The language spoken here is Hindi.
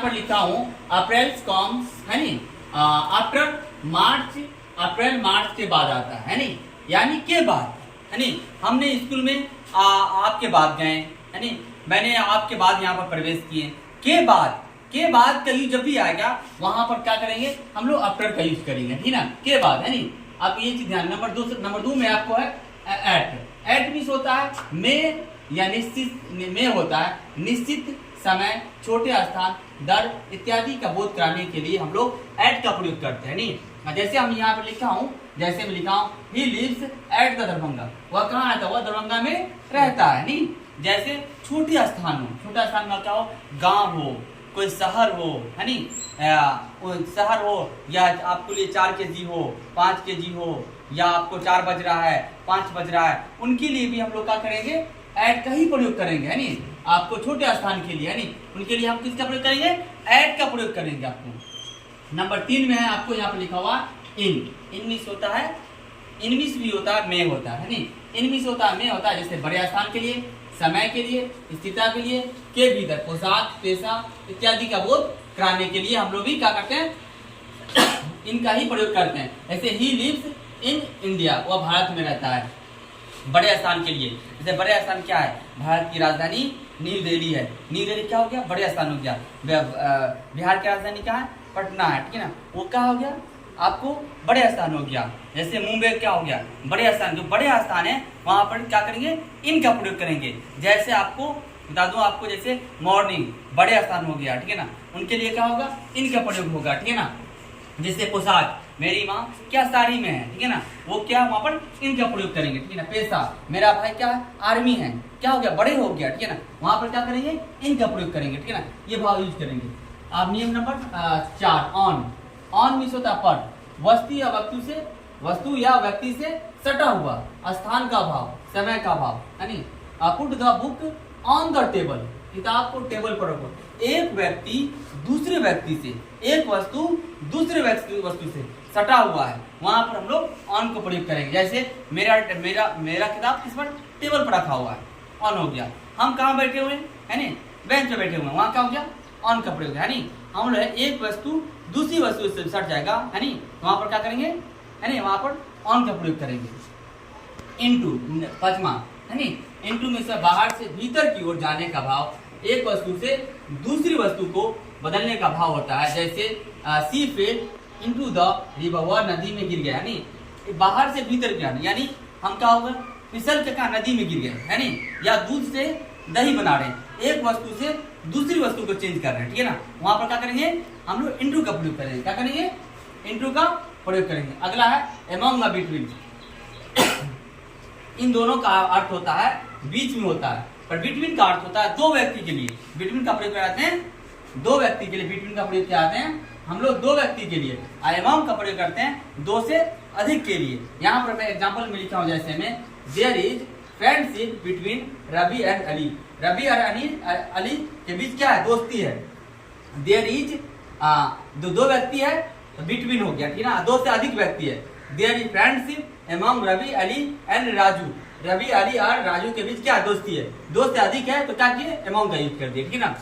पर लिखा हूँ अप्रैल कॉम्स है नी, आफ्टर मार्च, अप्रैल मार्च के बाद आता है नी, यानी के बाद है नी। हमने स्कूल में आपके बाद गए है नी, मैंने आपके बाद यहाँ पर प्रवेश किए, के बाद का यूज जब भी आएगा वहां पर क्या करेंगे हम लोग आफ्टर का यूज करेंगे, ठीक ना, के बाद है नी। अब ये चीज ध्यान। नंबर दो में आपको है एट मीन्स होता है में या निश्चित, में होता है निश्चित समय, छोटे स्थान, दर इत्यादि का बोध कराने के लिए हम लोग एट का प्रयोग करते हैं नी। जैसे हम यहाँ पर लिखा हूँ, जैसे मैं लिखा हूँ he lives at the Darbhanga, वह कहाँ रहता है, वह दरभंगा में रहता है नी। जैसे छोटे स्थान हो, छोटा स्थान में क्या हो, गांव हो, कोई शहर हो है नी, शहर हो या आपको लिए 4 kg हो, 5 kg हो, या आपको 4 बज रहा है, 5 बज रहा है, उनके लिए भी हम लोग क्या करेंगे, ऐड का ही प्रयोग करेंगे है नी। आपको छोटे स्थान के लिए है नी, उनके लिए हम किसका प्रयोग करेंगे, ऐड का प्रयोग करेंगे। आपको नंबर 3 में है, आपको यहाँ पे लिखा हुआ इन मीन्स होता है, इन मीन्स भी होता है, में होता है नी। इन मीन्स होता है, में होता है, जैसे बड़े स्थान के लिए, समय के लिए, स्थिरता के लिए, के भीतर पोशाक, पेशा इत्यादि का बोध कराने के लिए हम लोग भी क्या करते हैं, इनका ही प्रयोग करते हैं। ऐसे ही लिव्स इन इंडिया, वह भारत में रहता है। बड़े स्थान के लिए, जैसे बड़े स्थान क्या है, भारत की राजधानी न्यू दिल्ली है, न्यू दिल्ली क्या हो गया, बड़े स्थान हो गया। बिहार की राजधानी क्या है, पटना है, ठीक है ना, वो क्या हो गया आपको बड़े स्थान हो गया। जैसे मुंबई क्या हो गया, बड़े स्थान, जो बड़े स्थान है वहां पर क्या करेंगे, इनका प्रयोग करेंगे। जैसे आपको बता दूं, आपको जैसे मॉर्निंग बड़े स्थान हो गया, ठीक है ना, उनके लिए क्या होगा, इनका प्रयोग होगा, ठीक है ना। जैसे पोशाक, मेरी माँ क्या साड़ी में है, ठीक है ना, वो क्या वहां पर इनका प्रयोग करेंगे, ठीक है ना। पेशा, मेरा भाई क्या है, आर्मी है, क्या हो गया, बड़े हो गया, ठीक है ना, वहां पर क्या करेंगे, इनका प्रयोग करेंगे, ठीक है ना, ये भाव यूज करेंगे। अब नियम नंबर 4 ऑन मीन्स होता है पर, वस्तु या व्यक्ति से, वस्तु या व्यक्ति से सटा हुआ, स्थान का भाव, समय का भाव है नी। Put the book on the table, किताब को टेबल पर रखो। एक व्यक्ति दूसरे व्यक्ति से, एक वस्तु दूसरे वस्तु से सटा हुआ है, वहां पर हम लोग ऑन को प्रयोग करेंगे। जैसे मेरा किताब किस पर, टेबल पर रखा हुआ है, ऑन हो गया। हम कहाँ बैठे हुए है नी, बेंच पे बैठे हुए हैं, वहां क्या हो गया, ऑन का प्रयोग है नी। हम लोग एक वस्तु दूसरी वस्तु से सट जाएगा है नी, वहां पर क्या करेंगे है नी, वहां पर ऑन का प्रयोग करेंगे। इनटू 5वां है नी, इनटू में से बाहर से भीतर की ओर जाने का भाव, एक वस्तु से दूसरी वस्तु को बदलने का भाव होता है। जैसे सी फेल इनटू द रिवर, वह नदी में गिर गया है नी, बाहर से भीतर गया, यानी हम क्या होगा, फिसल के कहा नदी में गिर गए है नी, या दूध से दही बना रहे हैं, एक वस्तु से दूसरी वस्तु को चेंज कर रहे हैं, ठीक है ना, वहां पर क्या करेंगे हम लोग इंटू का प्रयोग करेंगे। क्या करेंगे, इंटू का प्रयोग करेंगे। अगला है अमंग, बिटवीन, इन दोनों का अर्थ होता है बीच में होता है, पर बिटवीन का अर्थ होता है दो व्यक्ति के लिए। बिटवीन का प्रयोग कराते हैं दो व्यक्ति के लिए, बिटवीन का प्रयोग कराते हैं हम लोग दो व्यक्ति के लिए। अमंग का प्रयोग करते हैं दो से अधिक के लिए। यहाँ पर मैं एग्जाम्पल में लिखा हूँ, जैसे में there is friendship between Ravi and Ali, Ravi और अली के बीच क्या है, दोस्ती है। देयर इज दो व्यक्ति है तो बिटवीन हो गया, ठीक है ना, दो से अधिक व्यक्ति है। There is friendship among Ravi Ali and Raju, Ravi Ali और राजू के बीच क्या दोस्ती है, दो से अधिक है तो क्या किए, अमंग का यूज कर दिया, ठीक है ना।